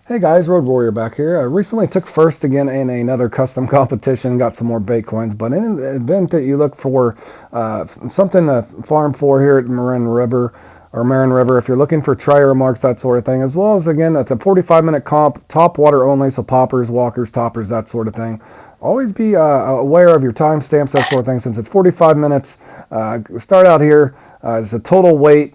Hey guys, Road Warrior back here. I recently took first again in another custom competition, got some more bait coins, but in an event that you look for something to farm for here at Marron River, if you're looking for Trahira marks, that sort of thing, as well as again, it's a 45-minute comp, top water only, so poppers, walkers, toppers, that sort of thing. Always be aware of your timestamps, that sort of thing, since it's 45 minutes. Start out here, it's a total weight.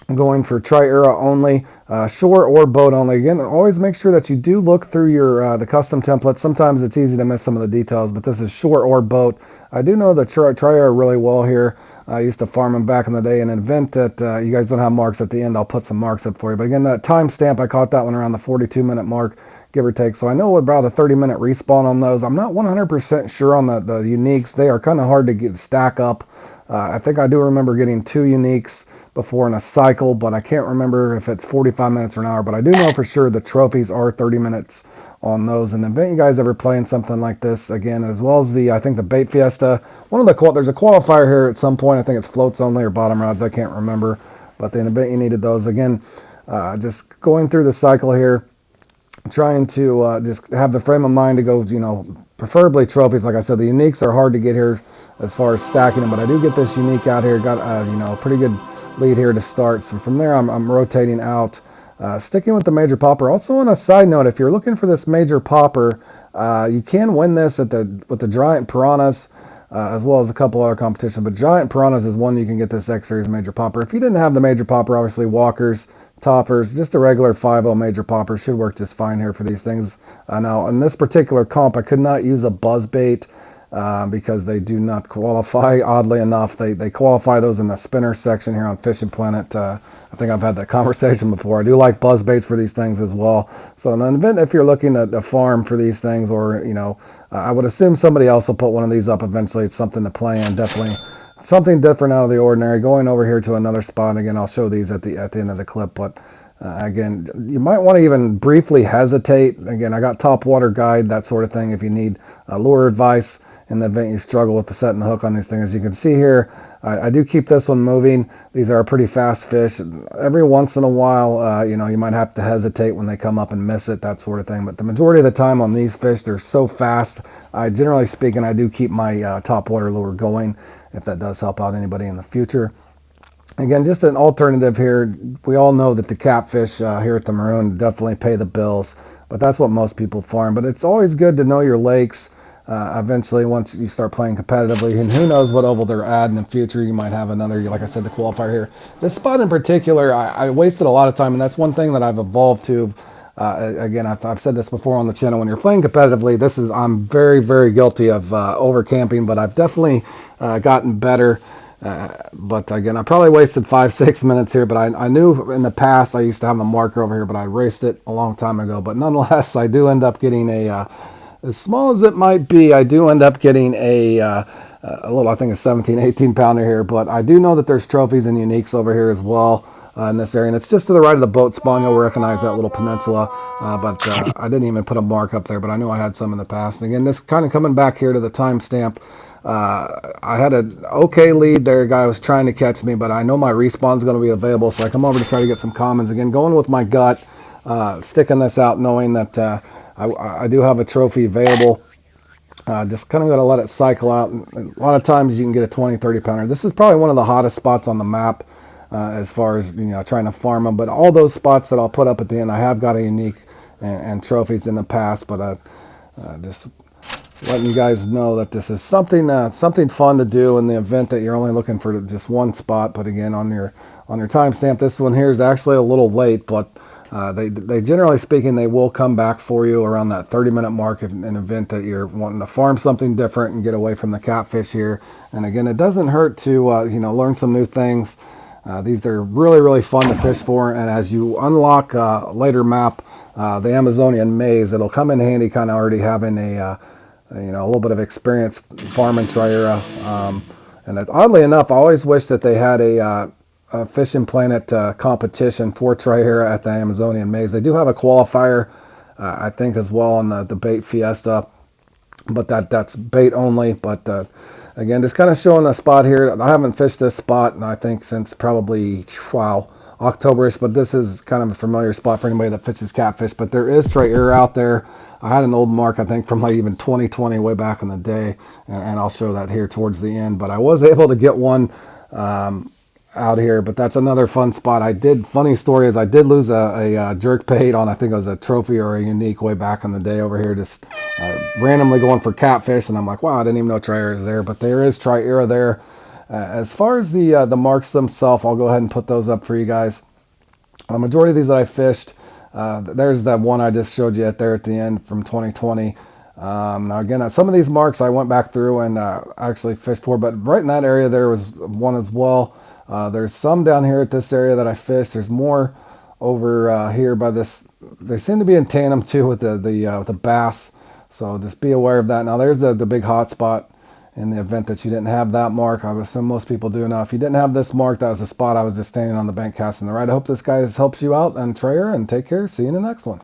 I'm going for Trahira only, shore or boat only. Again, always make sure that you do look through your the custom templates. Sometimes it's easy to miss some of the details, but this is shore or boat. I do know the Trahira really well here. I used to farm them back in the day. In an event that you guys don't have marks at the end, I'll put some marks up for you. But again, that timestamp, I caught that one around the 42-minute mark, give or take. So I know about a 30-minute respawn on those. I'm not 100% sure on the uniques. They are kind of hard to stack up. I think I do remember getting 2 uniques before in a cycle, but I can't remember if it's 45 minutes or an hour. But I do know for sure the trophies are 30 minutes on those. And event you guys ever playing something like this again, as well as I think the bait fiesta. There's a qualifier here at some point. I think it's floats only or bottom rods. I can't remember, but the event you needed those again. Just going through the cycle here, trying to just have the frame of mind to go, preferably trophies. Like I said, the uniques are hard to get here as far as stacking them, but I do get this unique out here. Got a pretty good lead here to start. So from there, I'm rotating out, sticking with the major popper. Also, on a side note, if you're looking for this major popper, you can win this with the giant piranhas. As well as a couple other competitions, but giant piranhas is one you can get this X Series major popper. If you didn't have the major popper, obviously walkers, toppers, just a regular 5.0 major popper should work just fine here for these things. Now, in this particular comp, I could not use a buzz bait because they do not qualify. Oddly enough, they qualify those in the spinner section here on Fishing Planet. I think I've had that conversation before. I do like buzz baits for these things as well. So in an event, if you're looking at farm for these things, or I would assume somebody else will put one of these up eventually. It's something to play in, definitely something different out of the ordinary. Going over here to another spot again, I'll show these at the end of the clip, but again, you might want to even briefly hesitate. Again, I got top water guide, that sort of thing, if you need lure advice in the event you struggle with the setting the hook on these things. As you can see here, I do keep this one moving. These are pretty fast fish. Every once in a while, you might have to hesitate when they come up and miss it, that sort of thing. But the majority of the time on these fish, they're so fast. Generally speaking, I do keep my top water lure going, if that does help out anybody in the future. Again, just an alternative here. We all know that the catfish here at the Marron definitely pay the bills, but that's what most people farm. But it's always good to know your lakes. Eventually, once you start playing competitively, and who knows what oval they're at in the future, you might have another, like I said, the qualifier here. This spot in particular, I wasted a lot of time, and that's one thing that I've evolved to. Again, I've said this before on the channel. When you're playing competitively, I'm very, very guilty of over camping, but I've definitely gotten better. But again, I probably wasted 5-6 minutes here, but I knew in the past I used to have a marker over here, but I raced it a long time ago. But nonetheless, I do end up getting as small as it might be, I do end up getting a little, I think a 17, 18 pounder here, but I do know that there's trophies and uniques over here as well in this area, and it's just to the right of the boat spawn. You'll recognize that little peninsula, but I didn't even put a mark up there, but I knew I had some in the past. And again, this kind of coming back here to the timestamp, I had an okay lead there. A guy was trying to catch me, but I know my respawn's going to be available, so I come over to try to get some commons. Again, going with my gut, sticking this out, knowing that I do have a trophy available. Just kind of going to let it cycle out. And a lot of times you can get a 20, 30 pounder. This is probably one of the hottest spots on the map as far as trying to farm them. But all those spots that I'll put up at the end, I have got a unique and trophies in the past. But just letting you guys know that this is something fun to do in the event that you're only looking for just one spot. But again, on your timestamp, this one here is actually a little late, but they generally speaking, they will come back for you around that 30-minute mark in an event that you're wanting to farm something different and get away from the catfish here. And again, it doesn't hurt to learn some new things. These are really, really fun to fish for, and as you unlock later map, the Amazonian maze, it'll come in handy kind of already having a little bit of experience farming Trahira. And oddly enough, I always wish that they had a Fishing Planet competition for Trahira at the Amazonian maze. They do have a qualifier, I think, as well on the bait fiesta, but that's bait only. But again, just kind of showing a spot here. I haven't fished this spot, and I think since probably Octoberish, but this is kind of a familiar spot for anybody that fishes catfish. But there is Trahira out there. I had an old mark, I think, from like even 2020, way back in the day, and I'll show that here towards the end. But I was able to get one out here, but that's another fun spot. Funny story is I did lose a jerk bait on, I think it was a trophy or a unique way back in the day over here, just randomly going for catfish, and I'm like, wow, I didn't even know Trahira is there, but there is Trahira there. As far as the marks themselves, I'll go ahead and put those up for you guys. A majority of these that I fished, there's that one I just showed you there at the end from 2020. Now again, some of these marks I went back through and actually fished for, but right in that area there was one as well. There's some down here at this area that I fished. There's more over here by this. They seem to be in tandem too with the bass, so just be aware of that. Now there's the big hot spot in the event that you didn't have that mark. I would assume most people do. Now if you didn't have this mark, that was the spot I was just standing on the bank casting the rod. I hope this guys helps you out on Trahira, and take care. See you in the next one.